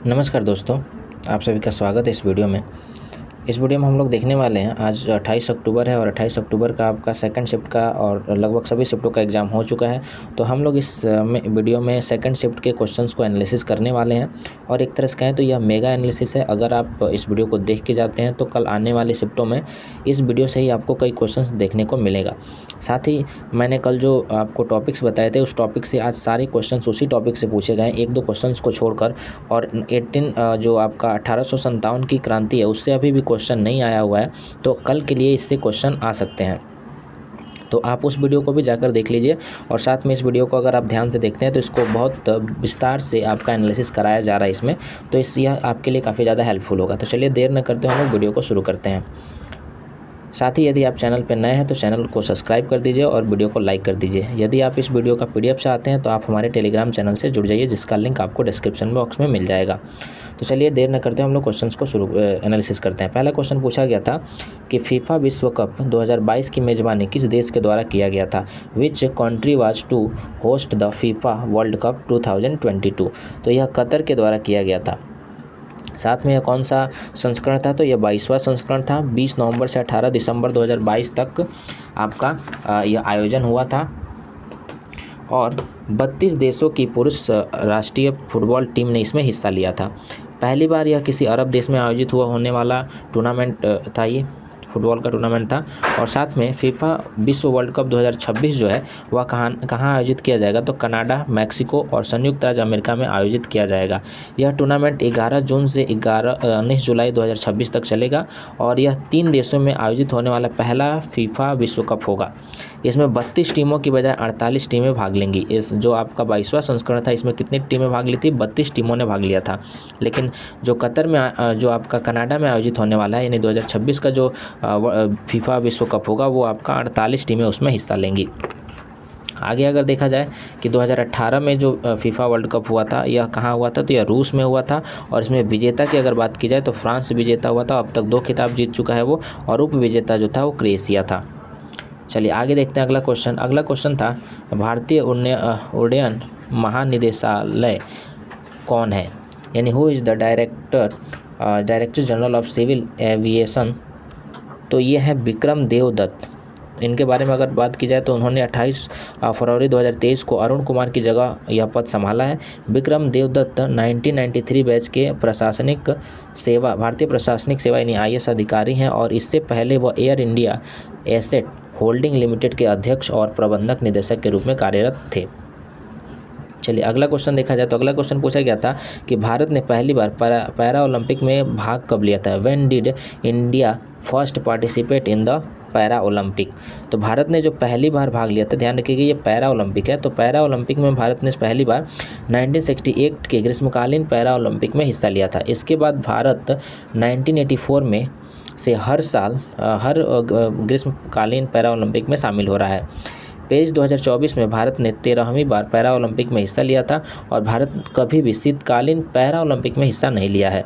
नमस्कार दोस्तों, आप सभी का स्वागत है इस वीडियो में। इस वीडियो में हम लोग देखने वाले हैं, आज 28 अक्टूबर है और 28 अक्टूबर का आपका सेकंड शिफ्ट का और लगभग सभी शिफ्टों का एग्ज़ाम हो चुका है। तो हम लोग इस वीडियो में सेकंड शिफ्ट के क्वेश्चंस को एनालिसिस करने वाले हैं और एक तरह से कहें तो यह मेगा एनालिसिस है। अगर आप इस वीडियो को देख के जाते हैं तो कल आने वाले शिफ्टों में इस वीडियो से ही आपको कई क्वेश्चंस देखने को मिलेगा। साथ ही मैंने कल जो आपको टॉपिक्स बताए थे उस टॉपिक से आज सारे क्वेश्चंस उसी टॉपिक से पूछे गए, एक दो क्वेश्चंस को छोड़कर। और 18 जो आपका 1857 की क्रांति है उससे अभी भी क्वेश्चन नहीं आया हुआ है, तो कल के लिए इससे क्वेश्चन आ सकते हैं। तो आप उस वीडियो को भी जाकर देख लीजिए और साथ में इस वीडियो को अगर आप ध्यान से देखते हैं तो इसको बहुत विस्तार से आपका एनालिसिस कराया जा रहा है इसमें, तो यह आपके लिए काफ़ी ज़्यादा हेल्पफुल होगा। तो चलिए देर न करते हुए हम लोग वीडियो को शुरू करते हैं। साथ ही यदि आप चैनल पर नए हैं तो चैनल को सब्सक्राइब कर दीजिए और वीडियो को लाइक कर दीजिए। यदि आप इस वीडियो का PDF चाहते हैं तो आप हमारे टेलीग्राम चैनल से जुड़ जाइए, जिसका लिंक आपको डिस्क्रिप्शन बॉक्स में मिल जाएगा। तो चलिए देर न करते हम लोग क्वेश्चंस को एनालिसिस करते हैं। पहला क्वेश्चन पूछा गया था कि फीफा विश्व कप 2022 की मेज़बानी किस देश के द्वारा किया गया था। Which country was to host the FIFA World Cup 2022। तो यह कतर के द्वारा किया गया था। साथ में यह कौन सा संस्करण था, तो यह 22वां संस्करण था। 20 नवंबर से 18 दिसंबर 2022 तक आपका यह आयोजन हुआ था और 32 देशों की पुरुष राष्ट्रीय फुटबॉल टीम ने इसमें हिस्सा लिया था। पहली बार यह किसी अरब देश में आयोजित होने वाला टूर्नामेंट था, ये फुटबॉल का टूर्नामेंट था। और साथ में फीफा विश्व वर्ल्ड कप 2026 जो है वह कहाँ आयोजित किया जाएगा, तो कनाडा, मैक्सिको और संयुक्त राज्य अमेरिका में आयोजित किया जाएगा। यह टूर्नामेंट 11 जून से 19 जुलाई 2026 तक चलेगा और यह 3 देशों में आयोजित होने वाला पहला फीफा विश्व कप होगा। इसमें 32 टीमों की बजाय 48 टीमें भाग लेंगी। इस जो आपका 22वां संस्करण था इसमें कितनी टीमें भाग ली थी, 32 टीमों ने भाग लिया था। लेकिन जो कतर में जो आपका कनाडा में आयोजित होने वाला है यानी 2026 का जो फीफा विश्व कप होगा वो आपका 48 टीमें उसमें हिस्सा लेंगी। आगे अगर देखा जाए कि 2018 में जो फीफा वर्ल्ड कप हुआ था यह कहाँ हुआ था, तो यह रूस में हुआ था और इसमें विजेता की अगर बात की जाए तो फ्रांस विजेता हुआ था। अब तक 2 खिताब जीत चुका है वो, और उप विजेता जो था वो क्रोएशिया था। चलिए आगे देखते हैं अगला क्वेश्चन। अगला क्वेश्चन था भारतीय उड्डयन महानिदेशालय कौन है, यानी who is the director general of civil aviation. तो ये है विक्रम देवदत्त। इनके बारे में अगर बात की जाए तो उन्होंने 28 फरवरी 2023 को अरुण कुमार की जगह यह पद संभाला है। विक्रम देवदत्त 1993 बैच के भारतीय प्रशासनिक सेवा यानी IAS अधिकारी हैं और इससे पहले वह air India asset holding limited के अध्यक्ष और प्रबंधक निदेशक के रूप में कार्यरत थे। चलिए अगला क्वेश्चन देखा जाए तो अगला क्वेश्चन पूछा गया था कि भारत ने पहली बार पैरा ओलंपिक में भाग कब लिया था। When did India first participate in the para Olympic. तो भारत ने जो पहली बार भाग लिया था, ध्यान रखिएगा ये पैरा ओलंपिक है, तो पैरा ओलंपिक में भारत ने पहली बार 1968 के ग्रीष्मकालीन पैरा ओलंपिक में हिस्सा लिया था। इसके बाद भारत 1984 में से हर साल हर ग्रीष्मकालीन पैरा ओलंपिक में शामिल हो रहा है। पेरिस 2024 में भारत ने 13वीं बार पैरा ओलंपिक में हिस्सा लिया था और भारत कभी भी शीतकालीन पैरा ओलंपिक में हिस्सा नहीं लिया है।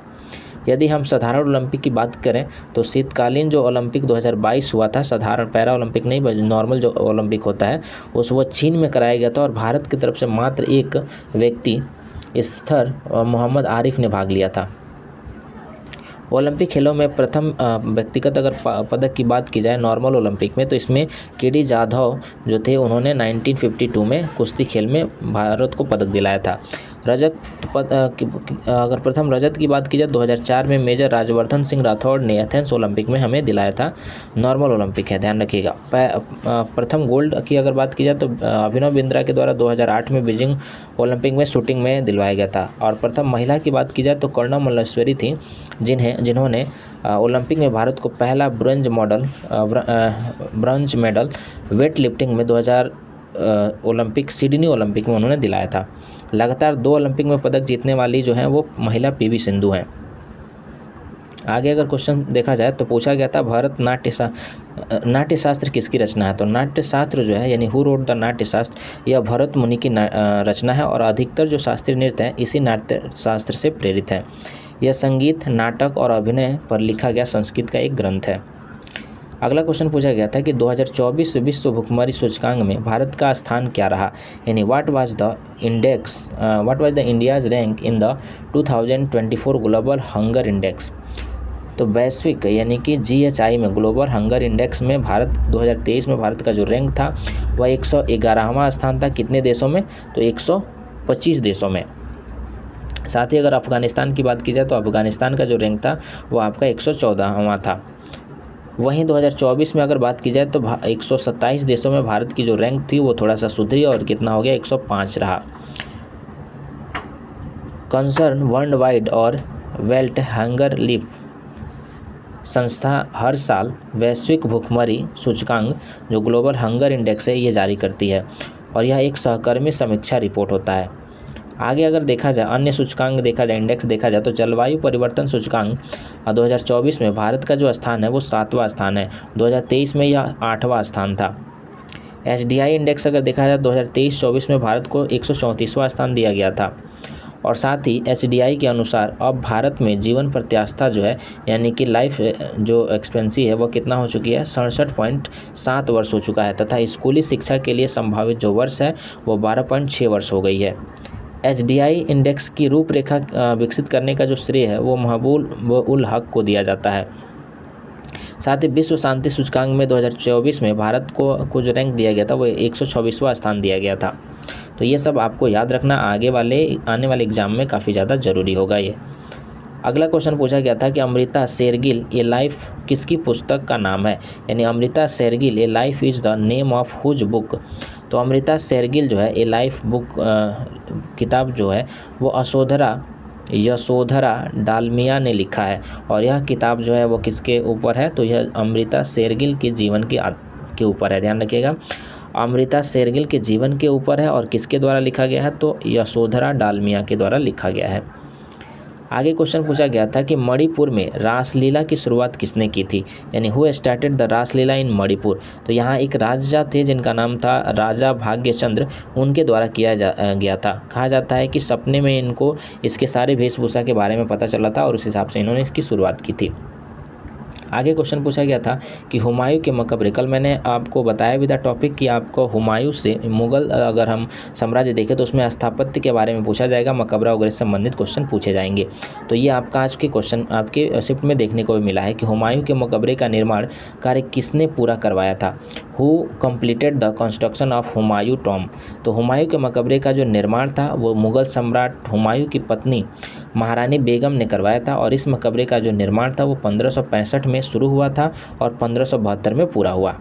यदि हम साधारण ओलंपिक की बात करें तो शीतकालीन जो ओलंपिक 2022 हुआ था, साधारण पैरा ओलंपिक नहीं बल्कि नॉर्मल जो ओलंपिक होता है वो चीन में कराया गया था और भारत की तरफ से मात्र एक व्यक्ति स्थर मोहम्मद आरिफ ने भाग लिया था। ओलंपिक खेलों में प्रथम व्यक्तिगत अगर पदक की बात की जाए नॉर्मल ओलंपिक में, तो इसमें KD जाधव जो थे उन्होंने 1952 में कुश्ती खेल में भारत को पदक दिलाया था। अगर प्रथम रजत की बात की जाए 2004 में मेजर राजवर्धन सिंह राठौड़ ने एथेंस ओलंपिक में हमें दिलाया था। नॉर्मल ओलंपिक है, ध्यान रखिएगा। प्रथम गोल्ड की अगर बात की जाए तो अभिनव बिंद्रा के द्वारा 2008 में बीजिंग ओलंपिक में शूटिंग में दिलवाया गया था। और प्रथम महिला की बात की जाए तो कर्णम मल्लेश्वरी थी जिन्होंने ओलंपिक में भारत को पहला ब्रॉन्ज मेडल वेट लिफ्टिंग में 2000 ओलंपिक सिडनी ओलंपिक में उन्होंने दिलाया था। लगातार 2 ओलंपिक में पदक जीतने वाली जो हैं वो महिला PV सिंधु हैं। आगे अगर क्वेश्चन देखा जाए तो पूछा गया था भारत नाट्य शास्त्र किसकी रचना है। तो नाट्य शास्त्र जो है यानी हु रोट द नाट्य शास्त्र यह भरत मुनि की रचना है और अधिकतर जो शास्त्रीय नृत्य हैं इसी नाट्य शास्त्र से प्रेरित हैं। यह संगीत, नाटक और अभिनय पर लिखा गया संस्कृत का एक ग्रंथ है। अगला क्वेश्चन पूछा गया था कि 2024 विश्व भुखमरी सूचकांक में भारत का स्थान क्या रहा, यानी what was the India's rank in the 2024 global hunger index. तो वैश्विक यानी कि GHI में ग्लोबल हंगर इंडेक्स में भारत 2023 में भारत का जो रैंक था वह 111वां स्थान था। कितने देशों में, तो 125 देशों में। साथ ही अगर अफगानिस्तान की बात की जाए तो अफगानिस्तान का जो रैंक था वो आपका 114वां था। वहीं 2024 में अगर बात की जाए तो 127 देशों में भारत की जो रैंक थी वो थोड़ा सा सुधरी और कितना हो गया, 105 रहा। कंसर्न वर्ल्ड वाइड और वेल्ट हंगर लीफ संस्था हर साल वैश्विक भूखमरी सूचकांक जो ग्लोबल हंगर इंडेक्स है ये जारी करती है और यह एक सहकर्मी समीक्षा रिपोर्ट होता है। आगे अगर देखा जाए अन्य सूचकांक देखा जाए, इंडेक्स देखा जाए तो जलवायु परिवर्तन सूचकांक 2024 में भारत का जो स्थान है वो 7वां स्थान है। 2023 में यह 8वां स्थान था। HDI इंडेक्स अगर देखा जाए 2023-24 में भारत को 134वां स्थान दिया गया था। और साथ ही HDI के अनुसार अब भारत में जीवन प्रत्याशा जो है यानी कि लाइफ जो एक्सपेंसी है वो कितना हो चुकी है, 67.7 वर्ष हो चुका है तथा स्कूली शिक्षा के लिए संभावित जो वर्ष है वो 12.6 वर्ष हो गई है। HDI इंडेक्स की रूपरेखा विकसित करने का जो श्रेय है वो महबूब उल हक को दिया जाता है। साथ ही विश्व शांति सूचकांक में 2024 में भारत को जो रैंक दिया गया था वो 126वां स्थान दिया गया था। तो ये सब आपको याद रखना, आने वाले एग्जाम में काफ़ी ज़्यादा ज़रूरी होगा ये। अगला क्वेश्चन पूछा गया था कि अमृता शेरगिल ए लाइफ किसकी पुस्तक का नाम है, यानी Amrita Shergil a life is the name of whose book. तो अमृता शेरगिल जो है ए लाइफ बुक किताब जो है वो यशोधरा डालमिया ने लिखा है और यह किताब जो है वो किसके ऊपर है, तो यह अमृता शेरगिल के जीवन के ऊपर है। ध्यान रखिएगा, अमृता शेरगिल के जीवन के ऊपर है और किसके द्वारा लिखा गया है, तो यशोधरा डालमिया के द्वारा लिखा गया है। आगे क्वेश्चन पूछा गया था कि मणिपुर में रासलीला की शुरुआत किसने की थी, यानी हु स्टार्टेड द रासलीला इन मणिपुर। तो यहाँ एक राजा थे जिनका नाम था राजा भाग्यचंद्र, उनके द्वारा किया गया था। कहा जाता है कि सपने में इनको इसके सारे वेशभूषा के बारे में पता चला था और उस हिसाब से इन्होंने इसकी शुरुआत की थी। आगे क्वेश्चन पूछा गया था कि हुमायूं के मकबरे, कल मैंने आपको बताया भी था टॉपिक कि आपको हुमायूं से मुगल अगर हम साम्राज्य देखें तो उसमें स्थापत्य के बारे में पूछा जाएगा, मकबरा वगैरह से संबंधित क्वेश्चन पूछे जाएंगे। तो ये आपका आज के क्वेश्चन आपके शिफ्ट में देखने को भी मिला है कि हुमायूं के मकबरे का निर्माण कार्य किसने पूरा करवाया था। Who completed the construction of Humayun Tom. तो हुमायूं के मकबरे का जो निर्माण था वो मुगल सम्राट हुमायूं की पत्नी महारानी बेगम ने करवाया था और इस मकबरे का जो निर्माण था वो 1565 में शुरू हुआ था और 1572 में पूरा हुआ।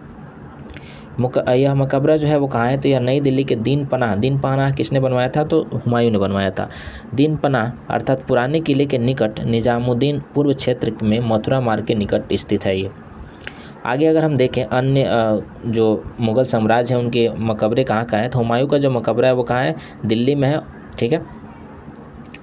यह मकबरा जो है वो कहाँ है, तो यह नई दिल्ली के दीन पनाह किसने बनवाया था, तो हुमायूं ने बनवाया था। दीन पनाह अर्थात पुराने किले के निकट निजामुद्दीन पूर्व क्षेत्र में मथुरा मार्ग के निकट स्थित है ये। आगे अगर हम देखें अन्य जो मुगल साम्राज्य है उनके मकबरे कहाँ है, तो हुमायूं का जो मकबरा है वो कहाँ है, दिल्ली में है। ठीक है,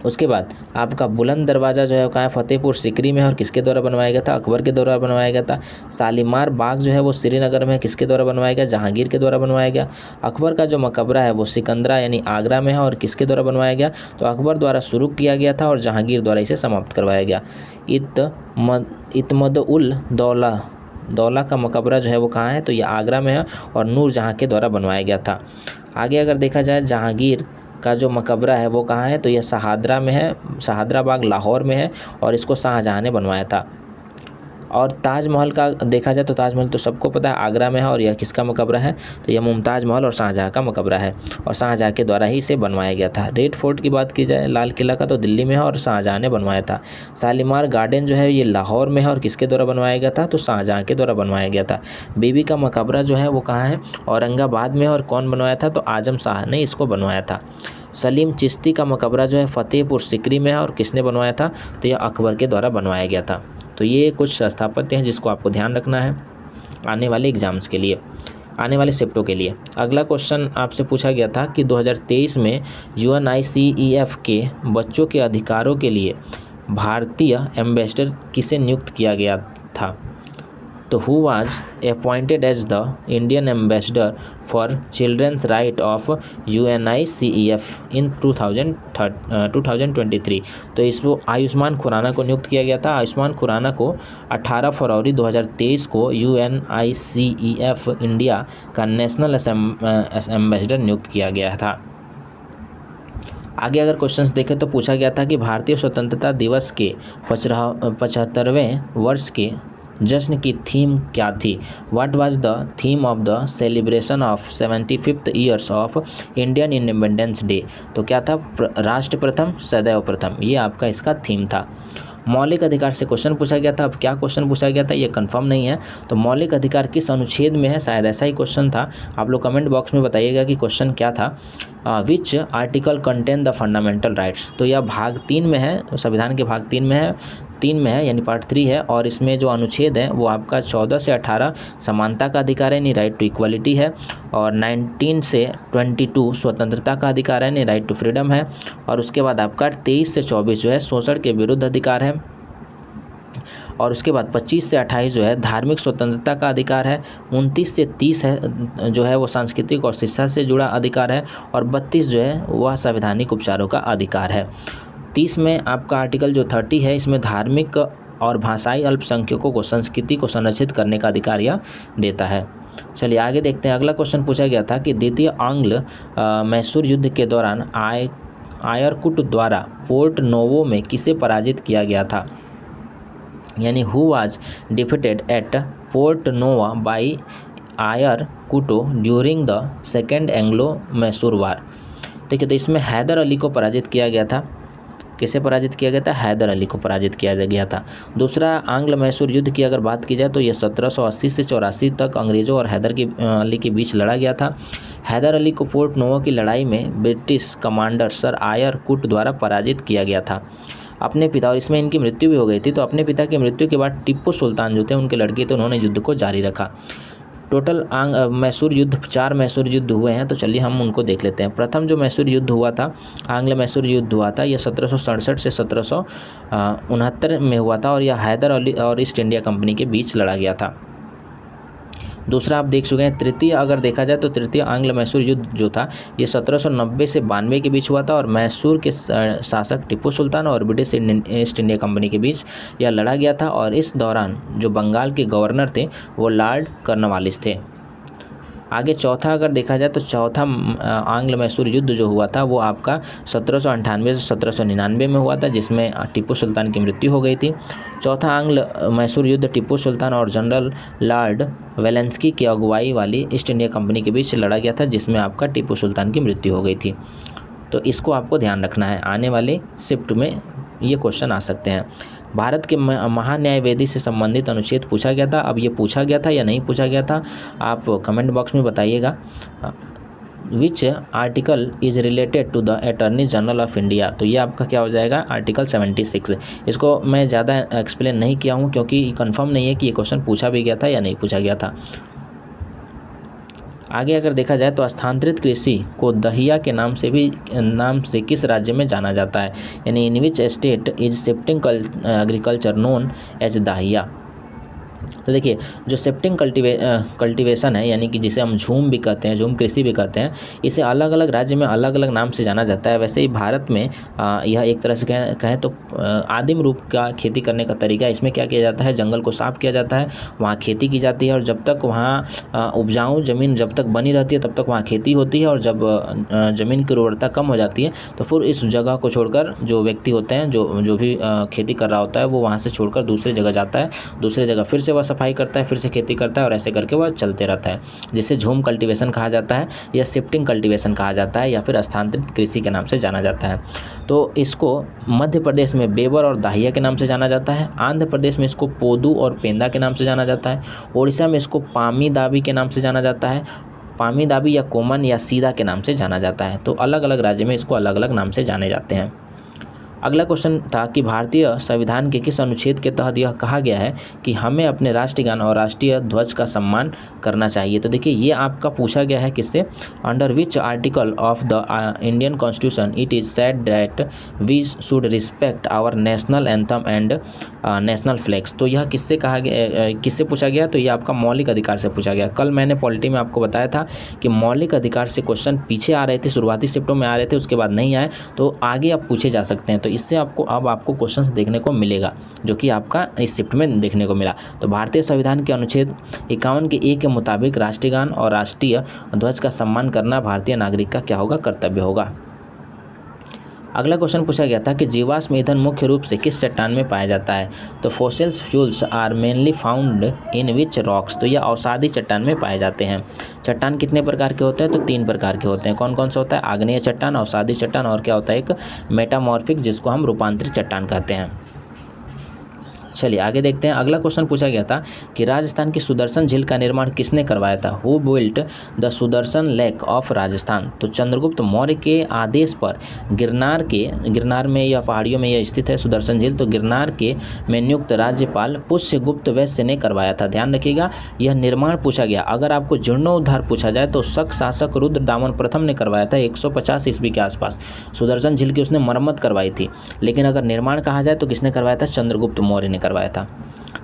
उसके बाद आपका बुलंद दरवाज़ा जो है वो कहाँ है, फतेहपुर सिकरी में है और किसके द्वारा बनवाया गया था, अकबर के द्वारा बनवाया गया था। शालीमार बाग जो है वो श्रीनगर में है, किसके द्वारा बनवाया गया, जहांगीर के द्वारा बनवाया गया। अकबर का जो मकबरा है वो सिकंदरा यानी आगरा में है और किसके द्वारा बनवाया गया, तो अकबर द्वारा शुरू किया गया था और जहांगीर द्वारा इसे समाप्त करवाया गया। इत्मद-उल दौला का मकबरा जो है वो कहाँ है, तो ये आगरा में है और नूरजहाँ के द्वारा बनवाया गया था। आगे अगर देखा जाए जहांगीर का जो मकबरा है वो कहाँ है, तो यह शहादरा में है, शहादरा बाग लाहौर में है और इसको शाहजहाँ ने बनवाया था। और ताजमहल का देखा जाए तो ताजमहल तो सबको पता है आगरा में है और यह किसका मकबरा है, तो यह मुमताज़ महल और शाहजहाँ का मकबरा है और शाहजहाँ के द्वारा ही इसे बनवाया गया था। रेड फोर्ट की बात की जाए लाल किला का, तो दिल्ली में है और शाहजहाँ ने बनवाया था। शालीमार गार्डन जो है ये लाहौर में है और किसके द्वारा बनवाया गया था, तो शाहजहाँ के द्वारा बनवाया गया था। बीबी का मकबरा जो है वो कहाँ है, औरंगाबाद में है और कौन बनवाया था, तो आजम शाह ने इसको बनवाया था। सलीम चिश्ती का मकबरा जो है फतेहपुर सिकरी में है और किसने बनवाया था, तो यह अकबर के द्वारा बनवाया गया था। तो ये कुछ स्थापत्य हैं जिसको आपको ध्यान रखना है आने वाले एग्जाम्स के लिए, आने वाले शिफ्टों के लिए। अगला क्वेश्चन आपसे पूछा गया था कि 2023 में UNICEF के बच्चों के अधिकारों के लिए भारतीय एम्बेसडर किसे नियुक्त किया गया था। तो who was appointed as the Indian ambassador for children's right of UNICEF in 2023। तो इसको आयुष्मान खुराना को नियुक्त किया गया था। आयुष्मान खुराना को 18 फरवरी 2023 को UNICEF इंडिया का नेशनल एम्बेसडर नियुक्त किया गया था। आगे अगर क्वेश्चंस देखें तो पूछा गया था कि भारतीय स्वतंत्रता दिवस के 75वें वर्ष के जश्न की थीम क्या थी। What was the theme of the celebration of 75th years of Indian independence day. तो क्या था, राष्ट्र प्रथम सदैव प्रथम, ये आपका इसका थीम था। मौलिक अधिकार से क्वेश्चन पूछा गया था। अब क्या क्वेश्चन पूछा गया था ये कंफर्म नहीं है। तो मौलिक अधिकार किस अनुच्छेद में है, शायद ऐसा ही क्वेश्चन था। आप लोग कमेंट बॉक्स में बताइएगा कि क्वेश्चन क्या था। Which article contain the fundamental rights. तो यह भाग 3 में है, संविधान के भाग 3 में है यानी पार्ट 3 है। और इसमें जो अनुच्छेद है वो आपका 14 से 18 समानता का अधिकार है यानी राइट टू इक्वलिटी है। और 19 से 22 स्वतंत्रता का अधिकार है यानी राइट टू फ्रीडम है। और उसके बाद आपका 23 से 24 जो है शोषण के विरुद्ध अधिकार है। और उसके बाद 25 से 28 जो है धार्मिक स्वतंत्रता का अधिकार है। 29 से 30 है जो है वो सांस्कृतिक और शिक्षा से जुड़ा अधिकार है। और 32 जो है वह संवैधानिक उपचारों का अधिकार है। 30 में आपका आर्टिकल जो 30 है इसमें धार्मिक और भाषाई अल्पसंख्यकों को संस्कृति को संरक्षित करने का अधिकार यह देता है। चलिए आगे देखते हैं। अगला क्वेश्चन पूछा गया था कि द्वितीय आंग्ल मैसूर युद्ध के दौरान आयरकुट द्वारा पोर्ट नोवो में किसे पराजित किया गया था, यानी who was defeated at Porto Novo by Eyre Coote during the second Anglo Mysore war. देखिए तो इसमें हैदर अली को पराजित किया गया था। किसे पराजित किया गया था, हैदर अली को पराजित किया गया था। दूसरा आंग्ल मैसूर युद्ध की अगर बात की जाए तो यह 1780 से 84 तक अंग्रेज़ों और हैदर अली के बीच लड़ा गया था। हैदर अली को फोर्ट नोवा की लड़ाई में ब्रिटिश कमांडर सर आयरकुट द्वारा पराजित किया गया था। अपने पिता, और इसमें इनकी मृत्यु भी हो गई थी, तो अपने पिता की मृत्यु के बाद टिप्पू सुल्तान जो थे उनके लड़के थे, उन्होंने युद्ध को जारी रखा। टोटल मैसूर युद्ध 4 मैसूर युद्ध हुए हैं, तो चलिए हम उनको देख लेते हैं। प्रथम जो मैसूर युद्ध हुआ था, आंग्ल मैसूर युद्ध हुआ था, यह 1767 से 1769 में हुआ था और यह हैदर अली और ईस्ट इंडिया कंपनी के बीच लड़ा गया था। दूसरा आप देख चुके हैं। तृतीय अगर देखा जाए तो तृतीय आंग्ल मैसूर युद्ध जो था ये 1790 से 92 के बीच हुआ था और मैसूर के शासक टिप्पू सुल्तान और ब्रिटिश ईस्ट इंडिया कंपनी के बीच यह लड़ा गया था। और इस दौरान जो बंगाल के गवर्नर थे वो लॉर्ड कॉर्नवालिस थे। आगे चौथा अगर देखा जाए तो चौथा आंग्ल मैसूर युद्ध जो हुआ था वो आपका 1798 से 1799 में हुआ था, जिसमें टिप्पू सुल्तान की मृत्यु हो गई थी। चौथा आंग्ल मैसूर युद्ध टिप्पू सुल्तान और जनरल लॉर्ड वेलेंस्की की अगुवाई वाली ईस्ट इंडिया कंपनी के बीच लड़ा गया था, जिसमें आपका टिप्पू सुल्तान की मृत्यु हो गई थी। तो इसको आपको ध्यान रखना है, आने वाले शिफ्ट में ये क्वेश्चन आ सकते हैं। भारत के महान्यायवेदी से संबंधित अनुच्छेद पूछा गया था। अब ये पूछा गया था या नहीं पूछा गया था, आप कमेंट बॉक्स में बताइएगा। Which article is related to the attorney general of India. तो ये आपका क्या हो जाएगा, आर्टिकल 76। इसको मैं ज़्यादा एक्सप्लेन नहीं किया हूँ क्योंकि कंफर्म नहीं है कि ये क्वेश्चन पूछा भी गया था या नहीं पूछा गया था। आगे अगर देखा जाए तो स्थानांतरित कृषि को दहिया के नाम से किस राज्य में जाना जाता है, यानी in which state is shifting agriculture known as Dahiya. तो देखिए जो शिफ्टिंग कल्टीवेशन है, यानी कि जिसे हम झूम भी कहते हैं, झूम कृषि भी कहते हैं, इसे अलग अलग राज्य में अलग अलग नाम से जाना जाता है। वैसे ही भारत में यह एक तरह से कहें तो आदिम रूप का खेती करने का तरीका। इसमें क्या किया जाता है, जंगल को साफ किया जाता है, वहाँ खेती की जाती है और जब तक वहाँ उपजाऊ ज़मीन जब तक बनी रहती है तब तक वहाँ खेती होती है। और जब ज़मीन की उर्वरता कम हो जाती है तो फिर इस जगह को छोड़कर जो व्यक्ति होते हैं, जो भी खेती कर रहा होता है, वो वहाँ से छोड़कर दूसरी जगह जाता है, दूसरी जगह फिर से वह सफाई करता है, फिर से खेती करता है और ऐसे करके वह चलते रहता है, जिसे झूम कल्टीवेशन कहा जाता है या शिफ्टिंग कल्टीवेशन कहा जाता है या फिर स्थानांतरित कृषि के नाम से जाना जाता है। तो इसको मध्य प्रदेश में बेबर और दाहिया के नाम से जाना जाता है, आंध्र प्रदेश में इसको पोदू और पेंदा के नाम से जाना जाता है, उड़ीसा में इसको पामी दाबी के नाम से जाना जाता है, पामी दाबी या कोमन या सीधा के नाम से जाना जाता है। तो अलग अलग राज्य में इसको अलग अलग नाम से जाने जाते हैं। अगला क्वेश्चन था कि भारतीय संविधान के किस अनुच्छेद के तहत यह कहा गया है कि हमें अपने राष्ट्रगान और राष्ट्रीय ध्वज का सम्मान करना चाहिए। तो देखिए ये आपका पूछा गया है किससे, under which article of the Indian constitution it is said that we should respect our national anthem and national flags. तो यह किससे कहा गया, किससे पूछा गया, तो ये आपका मौलिक अधिकार से पूछा गया। कल मैंने पॉलिटी में आपको बताया था कि मौलिक अधिकार से क्वेश्चन पीछे आ रहे थे, शुरुआती शिफ्टों में आ रहे थे, उसके बाद नहीं आए, तो आगे अब पूछे जा सकते हैं। तो इससे आपको क्वेश्चंस देखने को मिलेगा जो कि आपका इस शिफ्ट में देखने को मिला। तो भारतीय संविधान के अनुच्छेद 51 के ए के मुताबिक राष्ट्रगान और राष्ट्रीय ध्वज का सम्मान करना भारतीय नागरिक का क्या होगा, कर्तव्य होगा। अगला क्वेश्चन पूछा गया था कि जीवाश्म ईंधन मुख्य रूप से किस चट्टान में पाया जाता है। तो fossils fuels are mainly found in which rocks. तो यह अवसादी चट्टान में पाए जाते हैं। चट्टान कितने प्रकार के होते हैं, तो 3 प्रकार के होते हैं। कौन कौन सा होता है, आग्नेय चट्टान, अवसादी चट्टान और क्या होता है एक मेटामॉर्फिक, जिसको हम रूपांतरित चट्टान कहते हैं। चलिए आगे देखते हैं। अगला क्वेश्चन पूछा गया था कि राजस्थान की सुदर्शन झील का निर्माण किसने करवाया था। Who built the Sudarshan lake of Rajasthan. तो चंद्रगुप्त मौर्य के आदेश पर गिरनार में या पहाड़ियों में यह स्थित है सुदर्शन झील। तो गिरनार के में नियुक्त राज्यपाल पुष्यगुप्त वैश्य ने करवाया था। ध्यान रखिएगा यह निर्माण पूछा गया। अगर आपको जीर्णोद्धार पूछा जाए तो शक शासक रुद्र दामन प्रथम ने करवाया था 150 ईस्वी के आसपास। सुदर्शन झील की उसने मरम्मत करवाई थी। लेकिन अगर निर्माण कहा जाए तो किसने करवाया था, चंद्रगुप्त मौर्य ने करवाया था।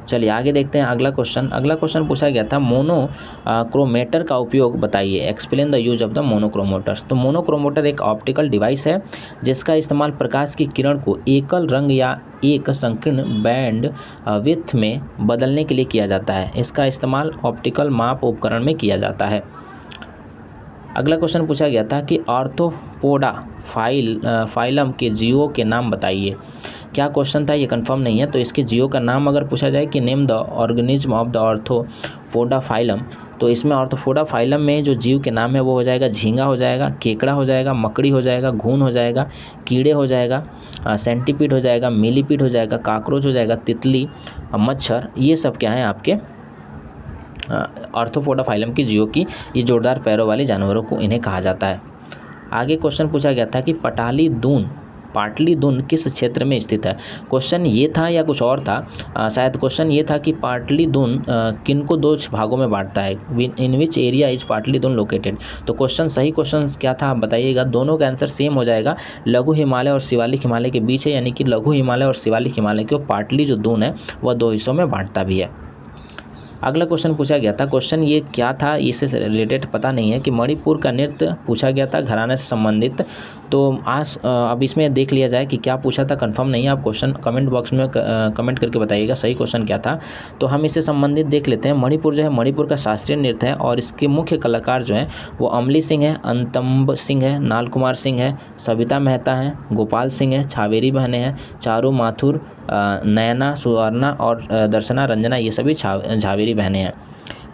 चलिए आगे देखते हैं अगला क्वेश्चन पूछा गया था मोनोक्रोमेटर का उपयोग बताइए, explain the use of the monochromators. तो मोनोक्रोमेटर एक ऑप्टिकल डिवाइस है जिसका इस्तेमाल प्रकाश की किरण को एकल रंग या एक संकीर्ण बैंड विड्थ में बदलने के लिए किया जाता है। इसका इस्तेमाल ऑप्टिकल माप उपकरण में किया जाता है। अगला क्वेश्चन पूछा गया था कि आर्थ्रोपोडा फाइलम के जीवों के नाम बताइए। क्या क्वेश्चन था ये कंफर्म नहीं है। तो इसके जीवों का नाम अगर पूछा जाए कि name the organism of the arthropoda phylum, तो इसमें आर्थ्रोपोडा फाइलम में जो जीव के नाम है वो हो जाएगा झींगा हो जाएगा, केकड़ा हो जाएगा, मकड़ी हो जाएगा, घून हो जाएगा, कीड़े हो जाएगा, सेंटीपीड हो जाएगा, मिलीपीड हो जाएगा, काकरोच हो जाएगा, तितली, मच्छर। ये सब क्या है आपके आर्थ्रोपोडा फाइलम की जीवों की ये जोरदार पैरों वाले जानवरों को इन्हें कहा जाता है। आगे क्वेश्चन पूछा गया था कि पाटलिदुन किस क्षेत्र में स्थित है। क्वेश्चन ये था या कुछ और था, शायद क्वेश्चन ये था कि पाटलिदुन किनको 2 भागों में बांटता है, इन विच एरिया इज पाटलिदुन लोकेटेड। तो सही क्वेश्चन क्या था आप बताइएगा। दोनों का आंसर सेम हो जाएगा, लघु हिमालय और शिवालिक हिमालय के बीच है, यानी कि लघु हिमालय और शिवालिक हिमालय को पाटली जो दून है वह 2 हिस्सों में बांटता भी है। अगला क्वेश्चन पूछा गया था, क्वेश्चन ये क्या था इससे रिलेटेड पता नहीं है, कि मणिपुर का नृत्य पूछा गया था घराने से संबंधित। तो आज अब इसमें देख लिया जाए कि क्या पूछा था, कंफर्म नहीं है। आप क्वेश्चन कमेंट बॉक्स में कमेंट करके बताइएगा सही क्वेश्चन क्या था। तो हम इससे संबंधित देख लेते हैं। मणिपुर जो है मणिपुर का शास्त्रीय नृत्य है और इसके मुख्य कलाकार जो हैं वो अमली सिंह है, अंतम्ब सिंह है, नाल कुमार सिंह है, सविता मेहता है, गोपाल सिंह है, छावेरी बहनें हैं, चारू माथुर, नयना, सुवर्णा और दर्शना रंजना, ये सभी झावेरी बहनें हैं।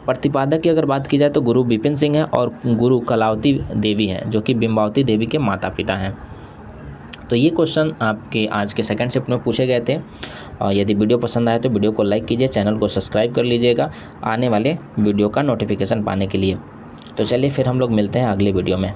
प्रतिपादक की अगर बात की जाए तो गुरु विपिन सिंह है और गुरु कलावती देवी हैं जो कि बिंबावती देवी के माता पिता हैं। तो ये क्वेश्चन आपके आज के सेकंड शिफ्ट में पूछे गए थे। और यदि वीडियो पसंद आए तो वीडियो को लाइक कीजिए, चैनल को सब्सक्राइब कर लीजिएगा आने वाले वीडियो का नोटिफिकेशन पाने के लिए। तो चलिए फिर हम लोग मिलते हैं अगले वीडियो में।